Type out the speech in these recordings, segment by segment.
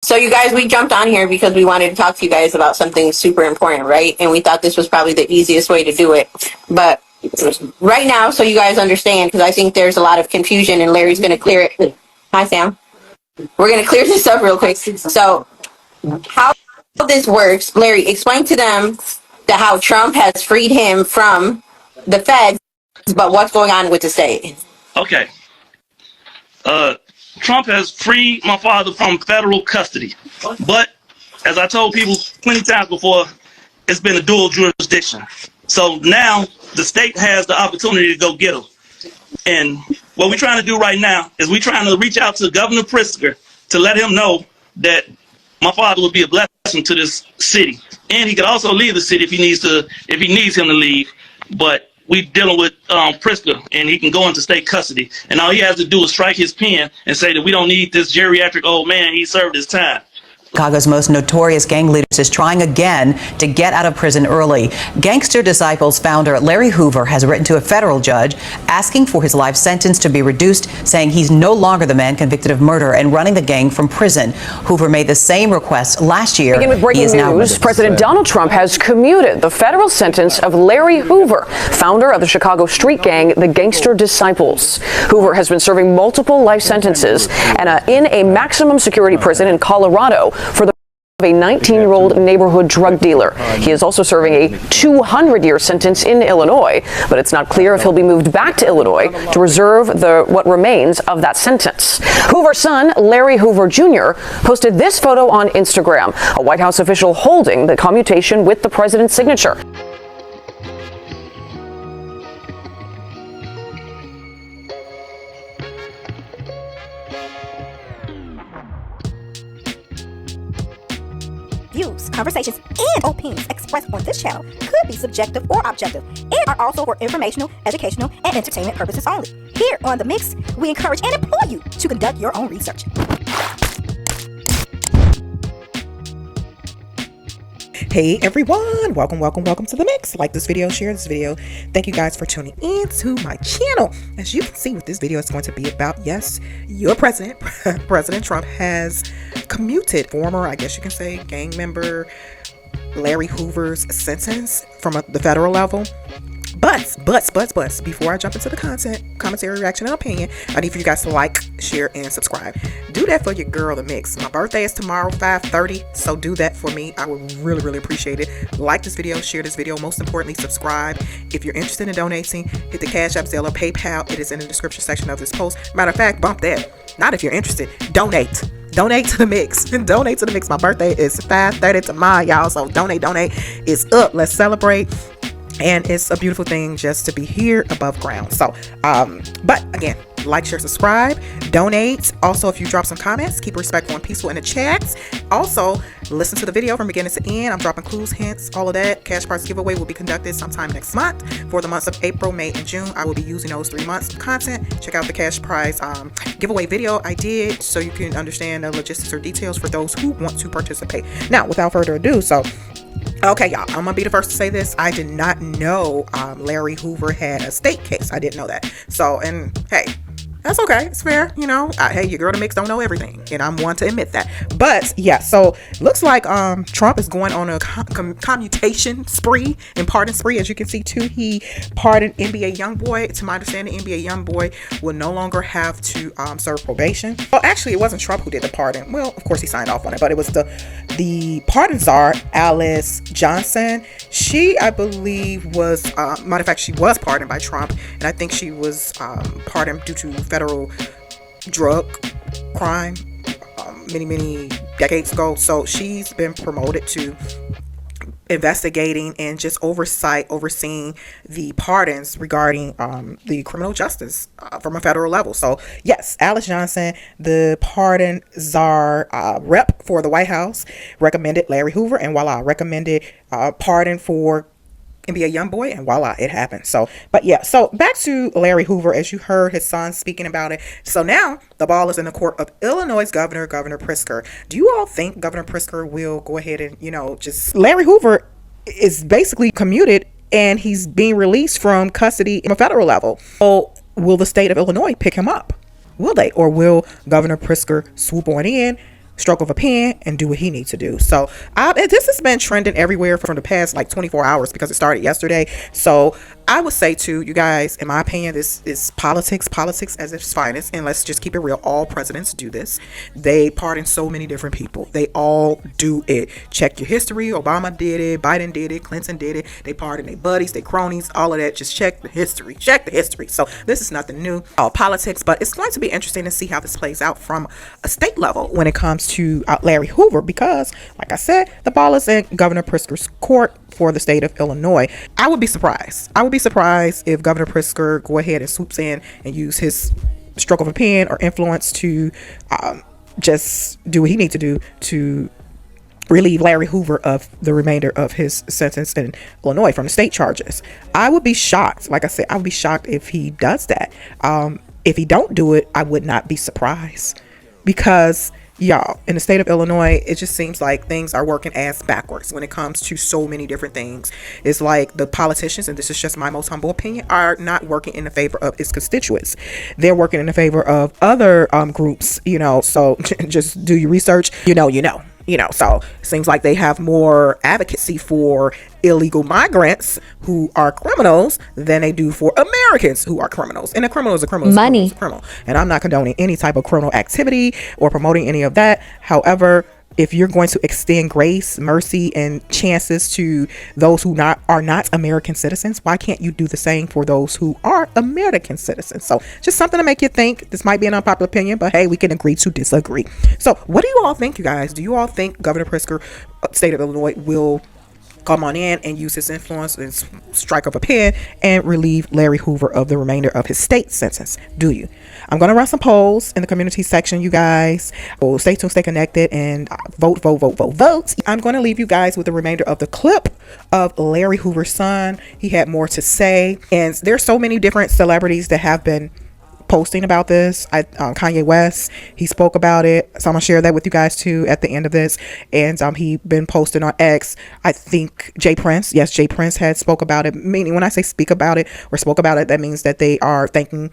So you guys, we jumped on here because we wanted to talk to you guys about something super important, right? And we thought this was probably the easiest way to do it. But right now, so you guys understand, because I think there's a lot of confusion and Larry's going to clear it. Hi, Sam. We're going to clear this up real quick. So how this works, Larry, explain to them that how Trump has freed him from the feds, but what's going on with the state. Okay. Trump has freed my father from federal custody. But as I told people plenty times before, it's been a dual jurisdiction. So now the state has the opportunity to go get him. And what we're trying to do right now is we're trying to reach out to Governor Pritzker to let him know that my father would be a blessing to this city. And he could also leave the city if he needs him to leave. But we dealing with Pritzker, and he can go into state custody. And all he has to do is strike his pen and say that we don't need this geriatric old man. He served his time. Chicago's most notorious gang leaders is trying again to get out of prison early. Gangster Disciples founder Larry Hoover has written to a federal judge asking for his life sentence to be reduced, saying he's no longer the man convicted of murder and running the gang from prison. Hoover made the same request last year. Begin with breaking news. President Donald Trump has commuted the federal sentence of Larry Hoover, founder of the Chicago street gang, the Gangster Disciples. Hoover has been serving multiple life sentences and in a maximum security prison in Colorado for the a 19-year-old neighborhood drug dealer. He is also serving a 200-year sentence in Illinois, but it's not clear if he'll be moved back to Illinois to reserve what remains of that sentence. Hoover's son, Larry Hoover Jr., posted this photo on Instagram, a White House official holding the commutation with the president's signature. Views, conversations, and opinions expressed on this channel could be subjective or objective and are also for informational, educational, and entertainment purposes only. Here on The Mix, we encourage and implore you to conduct your own research. Hey everyone, welcome to The Mix. Like this video, share this video. Thank you guys for tuning in to my channel. As you can see what this video is going to be about, yes, your president, President Trump, has commuted former, I guess you can say, gang member Larry Hoover's sentence from the federal level. But before I jump into the commentary, reaction, and opinion, I need for you guys to like, share, and subscribe. Do that for your girl, The Mix. My birthday is tomorrow, 5:30, so do that for me. I would really appreciate it. Like this video, share this video, most importantly, subscribe. If you're interested in donating, hit the Cash App, Zelle, or PayPal. It is in the description section of this post. Matter of fact, bump that. Not if you're interested. Donate. Donate to The Mix. Donate to The Mix. My birthday is 5:30 tomorrow, y'all, so donate. It's up. Let's celebrate. And it's a beautiful thing just to be here above ground. So, but again, like, share, subscribe, donate. Also, if you drop some comments, keep it respectful and peaceful in the chats. Also, listen to the video from beginning to end. I'm dropping clues, hints, all of that. Cash prize giveaway will be conducted sometime next month. For the months of April, May, and June, I will be using those 3 months of content. Check out the cash prize giveaway video I did so you can understand the logistics or details for those who want to participate. Now, without further ado, okay, y'all, I'm gonna be the first to say this. I did not know Larry Hoover had a state case. I didn't know that. So, and hey, that's okay. It's fair, you know. Hey, your girl The Mix don't know everything, and I'm one to admit that. But yeah, so looks like Trump is going on a commutation spree and pardon spree. As you can see, too, he pardoned NBA YoungBoy. To my understanding, NBA YoungBoy will no longer have to serve probation. Well, actually, it wasn't Trump who did the pardon. Well, of course, he signed off on it, but it was the pardon czar, Alice Johnson. She, I believe, was matter of fact, she was pardoned by Trump, and I think she was pardoned due to federal drug crime many decades ago. So she's been promoted to investigating and just overseeing the pardons regarding the criminal justice from a federal level. So yes, Alice Johnson, the pardon czar rep for the White House, recommended Larry Hoover, and voila, recommended pardon for NBA YoungBoy, and voila, it happened. So, but yeah, so back to Larry Hoover. As you heard his son speaking about it, so now the ball is in the court of Illinois Governor Pritzker. Do you all think Governor Pritzker will go ahead and, you know, just Larry Hoover is basically commuted and he's being released from custody on a federal level? So will the state of Illinois pick him up? Will they? Or will Governor Pritzker swoop on in, stroke of a pen and do what he needs to do. So this has been trending everywhere from the past like 24 hours because it started yesterday. So I would say to you guys, in my opinion, this is politics as its finest. And let's just keep it real. All presidents do this. They pardon so many different people. They all do it. Check your history. Obama did it. Biden did it. Clinton did it. They pardon their buddies, their cronies, all of that. Just check the history. Check the history. So this is nothing new. All politics, but it's going to be interesting to see how this plays out from a state level when it comes to Larryhoover, because like I said, the ball is in Governor Pritzker's court for the state of Illinois. I would be surprised if Governor Pritzker go ahead and swoops in and use his stroke of a pen or influence to just do what he needs to do to relieve Larryhoover of the remainder of his sentence in Illinois from the state charges. I would be shocked. Like I said, I would be shocked if he does that. If he don't do it, I would not be surprised, because y'all, in the state of Illinois, it just seems like things are working ass backwards when it comes to so many different things. It's like the politicians, and this is just my most humble opinion, are not working in the favor of its constituents. They're working in the favor of other groups, so just do your research, so it seems like they have more advocacy for illegal migrants who are criminals than they do for Americans who are criminals. And a criminal is a criminal. Money. Is a criminal. And I'm not condoning any type of criminal activity or promoting any of that. However, if you're going to extend grace, mercy, and chances to those who are not American citizens, why can't you do the same for those who are American citizens? So just something to make you think. This might be an unpopular opinion, but hey, we can agree to disagree. So what do you all think, you guys? Do you all think Governor Pritzker, state of Illinois, will come on in and use his influence and strike up a pen and relieve Larryhoover of the remainder of his state sentence? Do you? I'm going to run some polls in the community section, you guys. Oh, stay tuned, stay connected, and vote. I'm going to leave you guys with the remainder of the clip of Larryhoover's son. He had more to say, and there's so many different celebrities that have been posting about this. Kanye West, he spoke about it, so I'm gonna share that with you guys too at the end of this. And he been posting on X. I think Jay Prince had spoke about it, meaning when I say speak about it or spoke about it, that means that they are thanking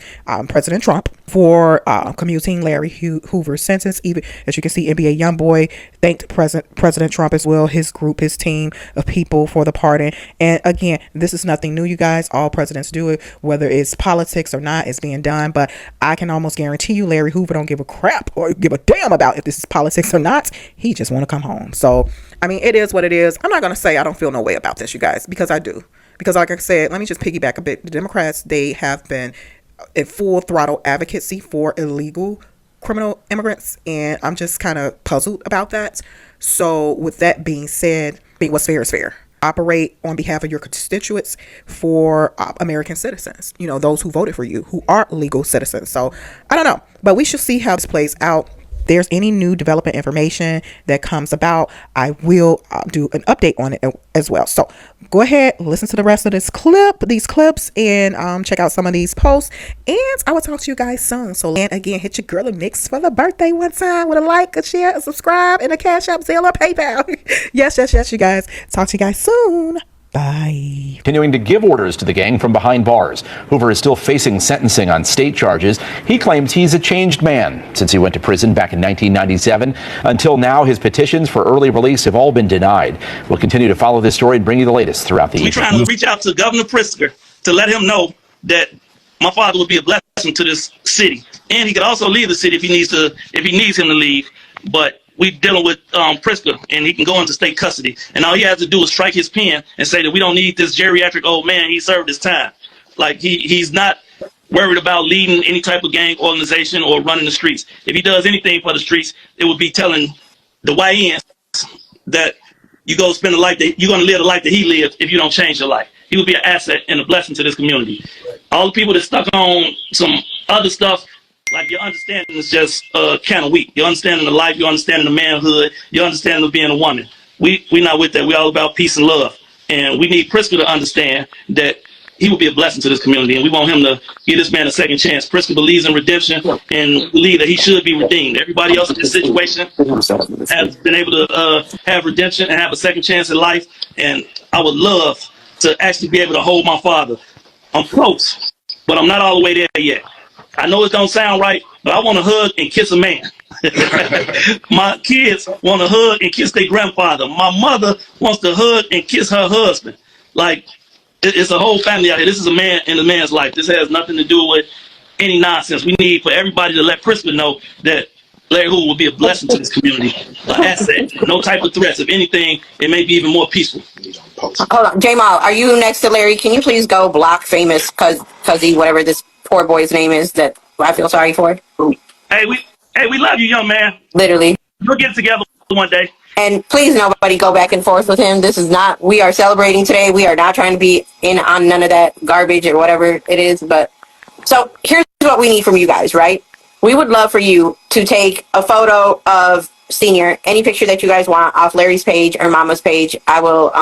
President Trump for commuting Larryhoover's sentence. Even as you can see, NBA YoungBoy thanked President Trump as well, his group, his team of people, for the pardon. And again, this is nothing new, you guys. All presidents do it, whether it's politics or not, it's being done. But I can almost guarantee you Larryhoover don't give a crap or give a damn about if this is politics or not. He just want to come home. So I mean, it is what it is. I'm not gonna say I don't feel no way about this, you guys, because I do. Because like I said, let me just piggyback a bit. The Democrats, they have been in full throttle advocacy for illegal criminal immigrants, and I'm just kind of puzzled about that. So with that being said, what's fair is fair. Operate on behalf of your constituents for American citizens, those who voted for you, who are legal citizens. So I don't know, but we should see how this plays out. If there's any new development information that comes about, I will do an update on it as well. So go ahead, listen to the rest of these clips, and check out some of these posts. And I will talk to you guys soon. So, and again, hit your girl a mix for the birthday one time with a like, a share, a subscribe, and a cash app, zelle, or PayPal. yes, you guys. Talk to you guys soon. Bye. Continuing to give orders to the gang from behind bars. Hoover is still facing sentencing on state charges. He claims he's a changed man since he went to prison back in 1997. Until now, his petitions for early release have all been denied. We'll continue to follow this story and bring you the latest throughout the evening. We're trying to reach out to Governor Pritzker to let him know that my father will be a blessing to this city, and he could also leave the city if he needs him to leave. But we dealing with Pritzker, and he can go into state custody, and all he has to do is strike his pen and say that we don't need this geriatric old man. He served his time. Like he's not worried about leading any type of gang organization or running the streets. If he does anything for the streets, it would be telling the YNs that you're going to live the life that he lived if you don't change your life. He would be an asset and a blessing to this community. All the people that stuck on some other stuff, like your understanding is just kind of weak. Your understanding of life, your understanding of manhood, your understanding of being a woman. We not with that. We're all about peace and love. And we need Pritzker to understand that he will be a blessing to this community, and we want him to give this man a second chance. Pritzker believes in redemption and believes that he should be redeemed. Everybody else in this situation has been able to have redemption and have a second chance in life. And I would love to actually be able to hold my father. I'm close, but I'm not all the way there yet. I know it don't sound right, but I want to hug and kiss a man. My kids want to hug and kiss their grandfather. My mother wants to hug and kiss her husband. Like, it's a whole family out here. This is a man in a man's life. This has nothing to do with any nonsense. We need for everybody to let Priscilla know that Larry Hoover will be a blessing to this community, an asset, no type of threats. If anything, it may be even more peaceful. Hold on, Jamal, are you next to Larry? Can you please go block famous Cuzzy, whatever this poor boy's name is that I feel sorry for? Hey, we love you, young man. Literally. We'll get together one day. And please, nobody go back and forth with him. This is not, we are celebrating today. We are not trying to be in on none of that garbage or whatever it is. But so here's what we need from you guys, right? We would love for you to take a photo of Senior, any picture that you guys want off Larry's page or Mama's page. I will,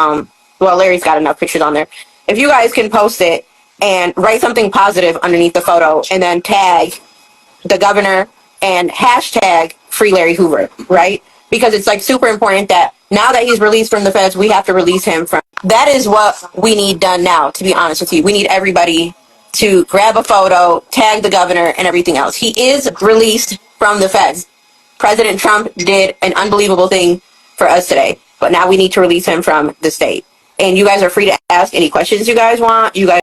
well, Larry's got enough pictures on there. If you guys can post it and write something positive underneath the photo and then tag the governor and hashtag free Larry Hoover, right? Because it's like super important that now that he's released from the feds, we have to release him from. That is what we need done now, to be honest with you. We need everybody to grab a photo, tag the governor and everything else. He is released from the feds. President Trump did an unbelievable thing for us today, but now we need to release him from the state. And you guys are free to ask any questions you guys want. You guys